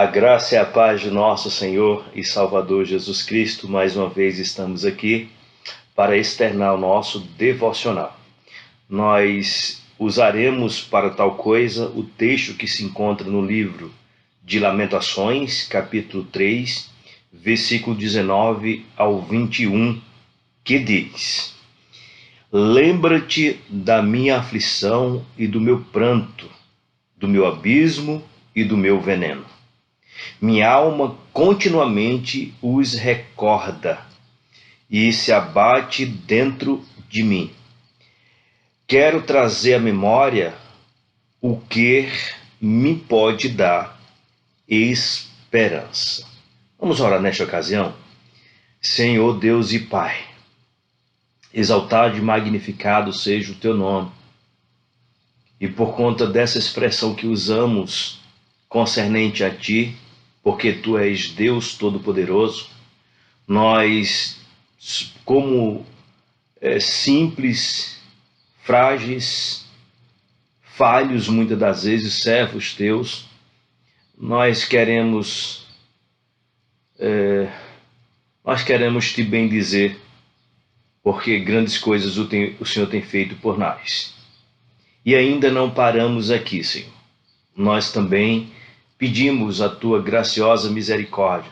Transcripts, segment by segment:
A graça e a paz de nosso Senhor e Salvador Jesus Cristo, mais uma vez estamos aqui para externar o nosso devocional. Nós usaremos para tal coisa o texto que se encontra no livro de Lamentações, capítulo 3, versículo 19 ao 21, que diz: Lembra-te da minha aflição e do meu pranto, do meu abismo e do meu veneno. Minha alma continuamente os recorda e se abate dentro de mim. Quero trazer à memória o que me pode dar esperança. Vamos orar nesta ocasião? Senhor Deus e Pai, exaltado e magnificado seja o teu nome. E por conta dessa expressão que usamos concernente a ti, porque tu és Deus Todo-Poderoso, nós, como simples, frágeis, falhos, muitas das vezes, servos teus, nós queremos te bendizer, porque grandes coisas o Senhor tem feito por nós. E ainda não paramos aqui, Senhor. Nós também pedimos a tua graciosa misericórdia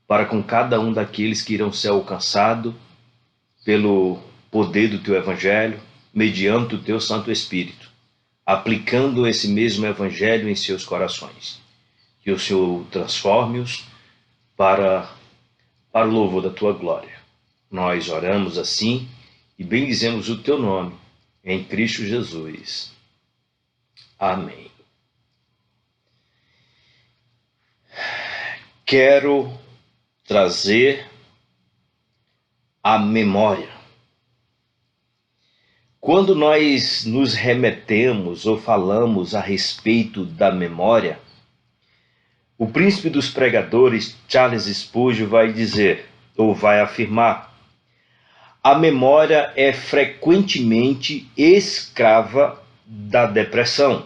para com cada um daqueles que irão ser alcançados pelo poder do teu evangelho, mediante o teu Santo Espírito, aplicando esse mesmo evangelho em seus corações. Que o Senhor transforme-os para o louvor da tua glória. Nós oramos assim e bendizemos o teu nome, em Cristo Jesus. Amém. Quero trazer à memória. Quando nós nos remetemos ou falamos a respeito da memória, o príncipe dos pregadores, Charles Spurgeon, vai dizer, ou vai afirmar: a memória é frequentemente escrava da depressão.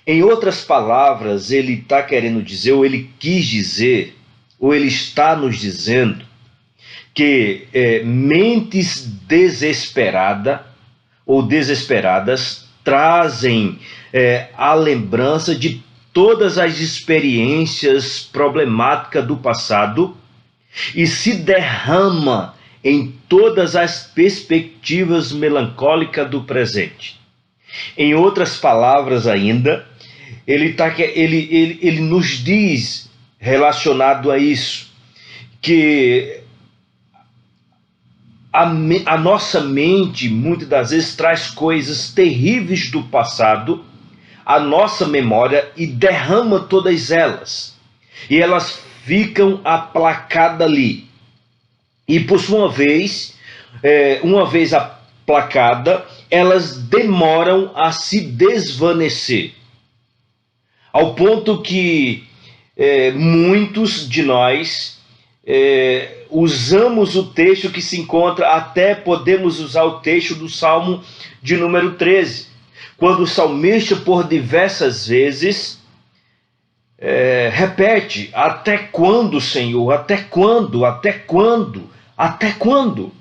Em outras palavras, ele está querendo dizer, ou ele quis dizer, ou ele está nos dizendo, que mentes desesperadas ou desesperadas trazem a lembrança de todas as experiências problemáticas do passado e se derrama em todas as perspectivas melancólicas do presente. Em outras palavras ainda, ele nos diz, relacionado a isso, que a nossa mente muitas das vezes traz coisas terríveis do passado à nossa memória e derrama todas elas. E elas ficam aplacadas ali. E por sua vez, uma vez aplacada, elas demoram a se desvanecer. Ao ponto que muitos de nós usamos o texto que se encontra, até podemos usar o texto do Salmo de número 13, quando o salmista por diversas vezes repete: até quando, Senhor? Até quando? Até quando? Até quando?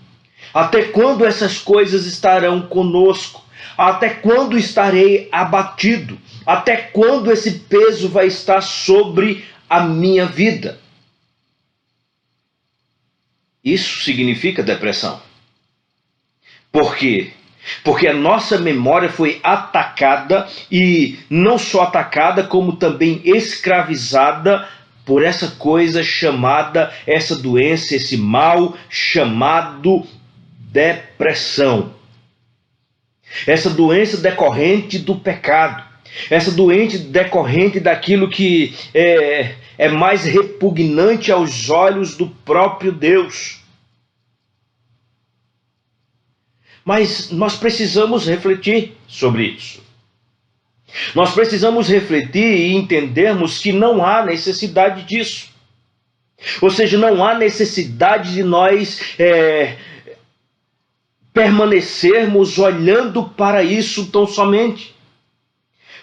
Até quando essas coisas estarão conosco? Até quando estarei abatido? Até quando esse peso vai estar sobre a minha vida? Isso significa depressão. Por quê? Porque a nossa memória foi atacada, e não só atacada, como também escravizada por essa coisa chamada, essa doença, esse mal chamado depressão. Essa doença decorrente do pecado. Essa doença decorrente daquilo que é mais repugnante aos olhos do próprio Deus. Mas nós precisamos refletir sobre isso. Nós precisamos refletir e entendermos que não há necessidade disso. Ou seja, não há necessidade de nós permanecermos olhando para isso tão somente.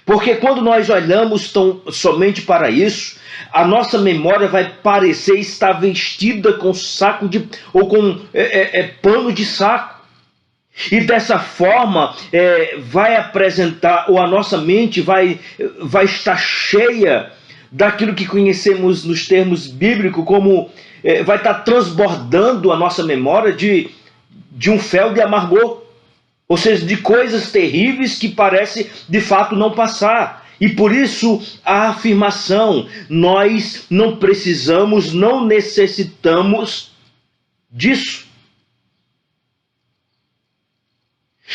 Porque quando nós olhamos somente para isso, a nossa memória vai parecer estar vestida com saco de ou com pano de saco. E dessa forma vai apresentar, ou a nossa mente vai estar cheia daquilo que conhecemos nos termos bíblicos como vai estar transbordando a nossa memória de um fel de amargor. Ou seja, de coisas terríveis que parece de fato não passar. E por isso a afirmação, nós não precisamos, não necessitamos disso.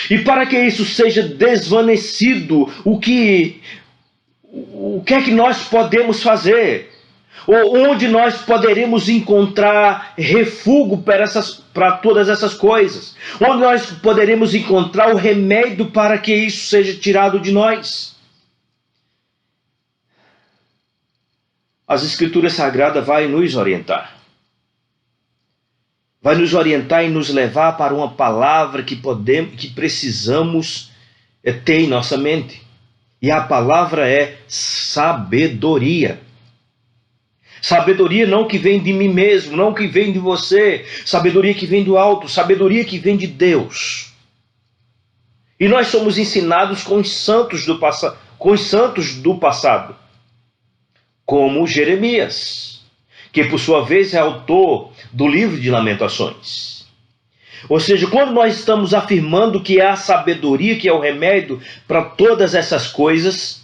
E para que isso seja desvanecido, o que é que nós podemos fazer? Ou onde nós poderemos encontrar refúgio para todas essas coisas? Onde nós poderemos encontrar o remédio para que isso seja tirado de nós? As Escrituras Sagradas vão nos orientar. Vai nos orientar e nos levar para uma palavra que precisamos ter em nossa mente. E a palavra é sabedoria. Sabedoria não que vem de mim mesmo, não que vem de você. Sabedoria que vem do alto, sabedoria que vem de Deus. E nós somos ensinados com os santos do passado, como Jeremias, que por sua vez é autor do livro de Lamentações. Ou seja, quando nós estamos afirmando que há sabedoria, que é o remédio para todas essas coisas,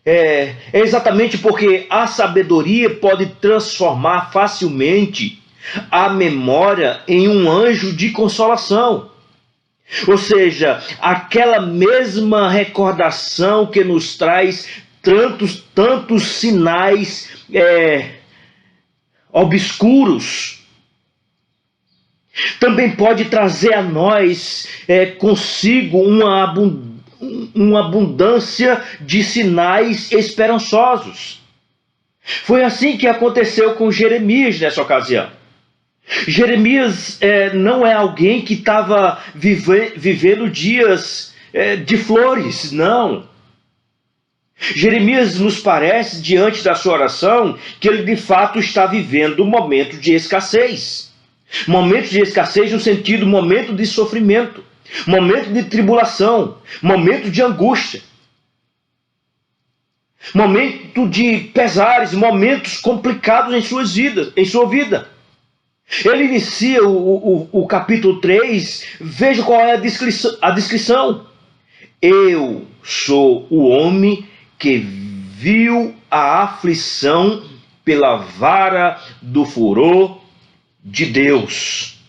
é exatamente porque a sabedoria pode transformar facilmente a memória em um anjo de consolação. Ou seja, aquela mesma recordação que nos traz tantos sinais obscuros, também pode trazer a nós consigo uma abundância de sinais esperançosos. Foi assim que aconteceu com Jeremias nessa ocasião. Jeremias não é alguém que estava vivendo dias de flores, não. Jeremias nos parece, diante da sua oração, que ele de fato está vivendo um momento de escassez. Momento de escassez no sentido, momento de sofrimento, momento de tribulação, momento de angústia, momento de pesares, momentos complicados em sua vida. Ele inicia o capítulo 3, veja qual é a descrição. Eu sou o homem que viu a aflição pela vara do furor de Deus.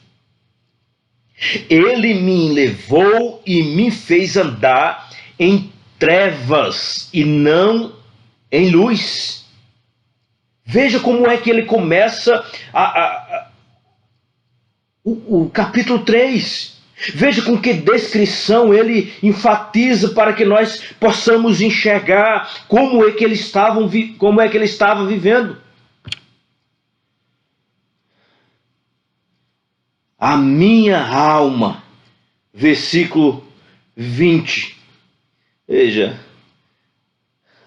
Ele me levou e me fez andar em trevas e não em luz. Veja como é que ele começa o capítulo 3. Veja com que descrição ele enfatiza para que nós possamos enxergar como é que ele estava vivendo. A minha alma, versículo 20. Veja,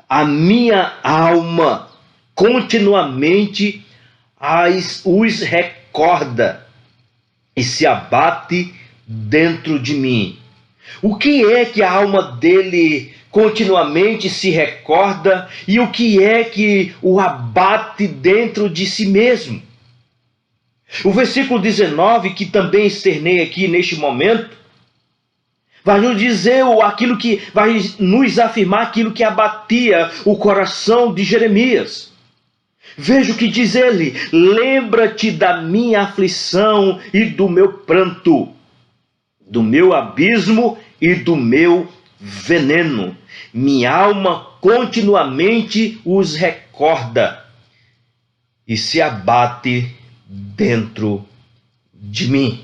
a minha alma continuamente os recorda e se abate dentro de mim. O que é que a alma dele continuamente se recorda e o que é que o abate dentro de si mesmo? O versículo 19, que também externei aqui neste momento, vai nos dizer vai nos afirmar aquilo que abatia o coração de Jeremias. Veja o que diz ele: lembra-te da minha aflição e do meu pranto, do meu abismo e do meu veneno. Minha alma continuamente os recorda e se abate dentro de mim.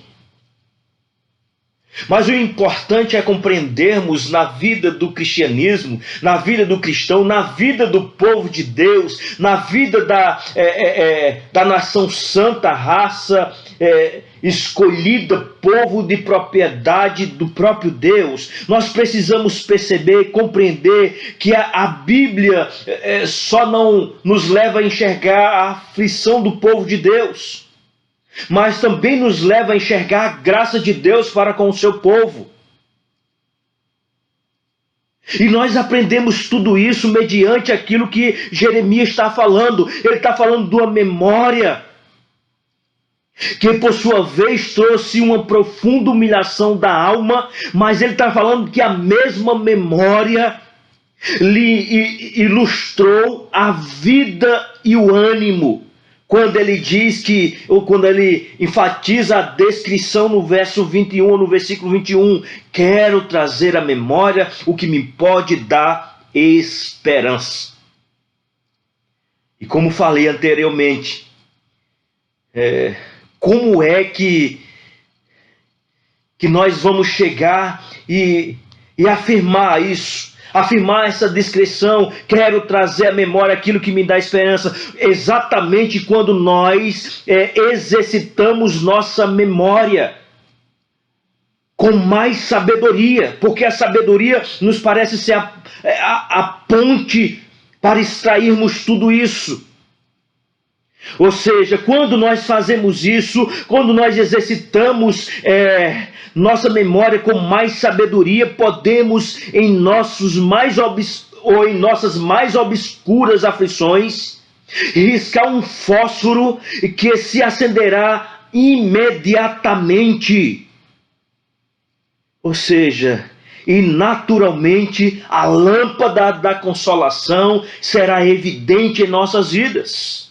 Mas o importante é compreendermos na vida do cristianismo, na vida do cristão, na vida do povo de Deus, na vida da nação santa, raça escolhida, povo de propriedade do próprio Deus, nós precisamos perceber, compreender que a Bíblia só não nos leva a enxergar a aflição do povo de Deus, mas também nos leva a enxergar a graça de Deus para com o seu povo. E nós aprendemos tudo isso mediante aquilo que Jeremias está falando. Ele está falando de uma memória que por sua vez trouxe uma profunda humilhação da alma, mas ele está falando que a mesma memória lhe ilustrou a vida e o ânimo, quando ele diz que, ou quando ele enfatiza a descrição no verso 21, ou no versículo 21, quero trazer à memória o que me pode dar esperança. E como falei anteriormente, como é que nós vamos chegar e afirmar isso? Afirmar essa descrição, quero trazer à memória aquilo que me dá esperança, exatamente quando nós exercitamos nossa memória com mais sabedoria, porque a sabedoria nos parece ser a ponte para extrairmos tudo isso. Ou seja, quando nós fazemos isso, quando nós exercitamos nossa memória com mais sabedoria, podemos em nossas mais obscuras aflições riscar um fósforo que se acenderá imediatamente. Ou seja, e naturalmente a lâmpada da consolação será evidente em nossas vidas.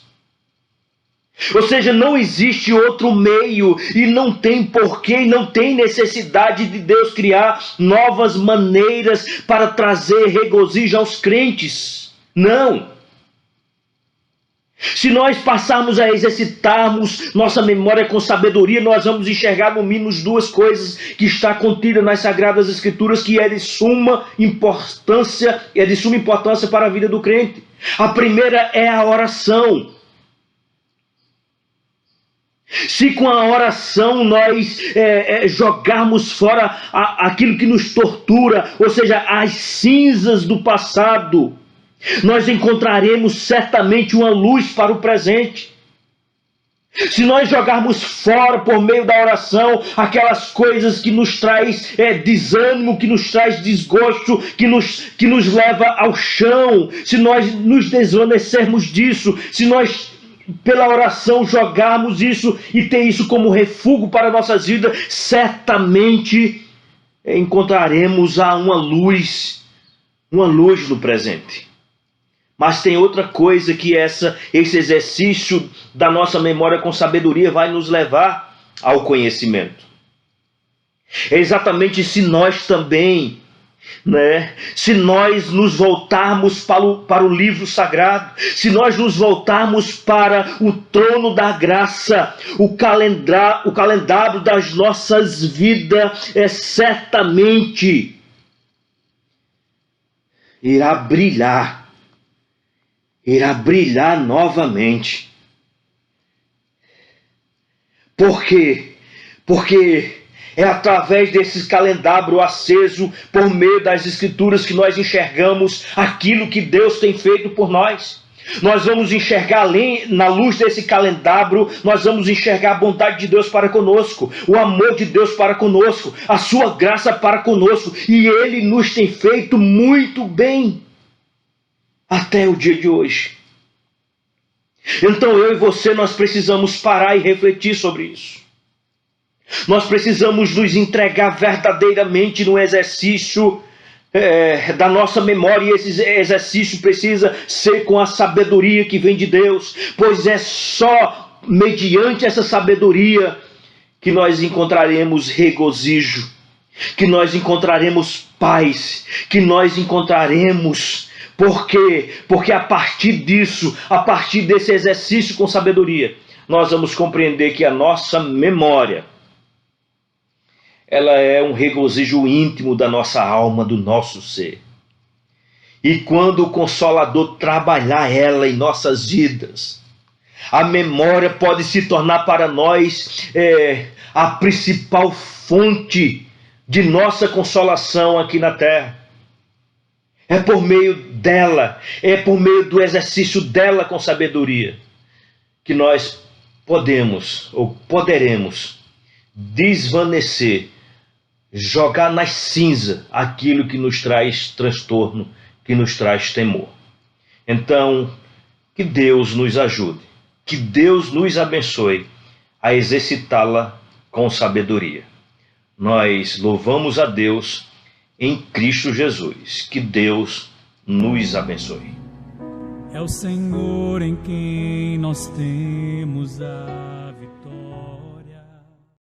Ou seja, não existe outro meio e não tem porquê e não tem necessidade de Deus criar novas maneiras para trazer regozijo aos crentes. Não. Se nós passarmos a exercitarmos nossa memória com sabedoria, nós vamos enxergar no mínimo duas coisas que está contida nas Sagradas Escrituras, que é de suma importância para a vida do crente. A primeira é a oração. Se com a oração nós jogarmos fora aquilo que nos tortura, ou seja, as cinzas do passado, nós encontraremos certamente uma luz para o presente. Se nós jogarmos fora por meio da oração aquelas coisas que nos traz desânimo, que nos traz desgosto, que nos leva ao chão, se nós nos desvanecermos disso, se nós pela oração jogarmos isso e ter isso como refúgio para nossas vidas, certamente encontraremos uma luz no presente. Mas tem outra coisa que esse exercício da nossa memória com sabedoria vai nos levar ao conhecimento. É exatamente se nós também, se nós nos voltarmos para o livro sagrado, se nós nos voltarmos para o trono da graça, o calendário das nossas vidas certamente irá brilhar novamente. Por quê? Porque é através desse calendário aceso, por meio das Escrituras, que nós enxergamos aquilo que Deus tem feito por nós. Nós vamos enxergar, além, na luz desse calendário, nós vamos enxergar a bondade de Deus para conosco, o amor de Deus para conosco, a sua graça para conosco, e Ele nos tem feito muito bem até o dia de hoje. Então eu e você, nós precisamos parar e refletir sobre isso. Nós precisamos nos entregar verdadeiramente no exercício da nossa memória, e esse exercício precisa ser com a sabedoria que vem de Deus, pois é só mediante essa sabedoria que nós encontraremos regozijo, que nós encontraremos paz, que nós encontraremos. Por quê? Porque a partir disso, a partir desse exercício com sabedoria, nós vamos compreender que a nossa memória, ela é um regozijo íntimo da nossa alma, do nosso ser. E quando o Consolador trabalhar ela em nossas vidas, A memória pode se tornar para nós a principal fonte de nossa consolação aqui na terra. É por meio dela, é por meio do exercício dela com sabedoria, que nós podemos ou poderemos desvanecer, jogar nas cinzas aquilo que nos traz transtorno, que nos traz temor. Então, que Deus nos ajude, que Deus nos abençoe a exercitá-la com sabedoria. Nós louvamos a Deus em Cristo Jesus. Que Deus nos abençoe. É o Senhor em quem nós temos a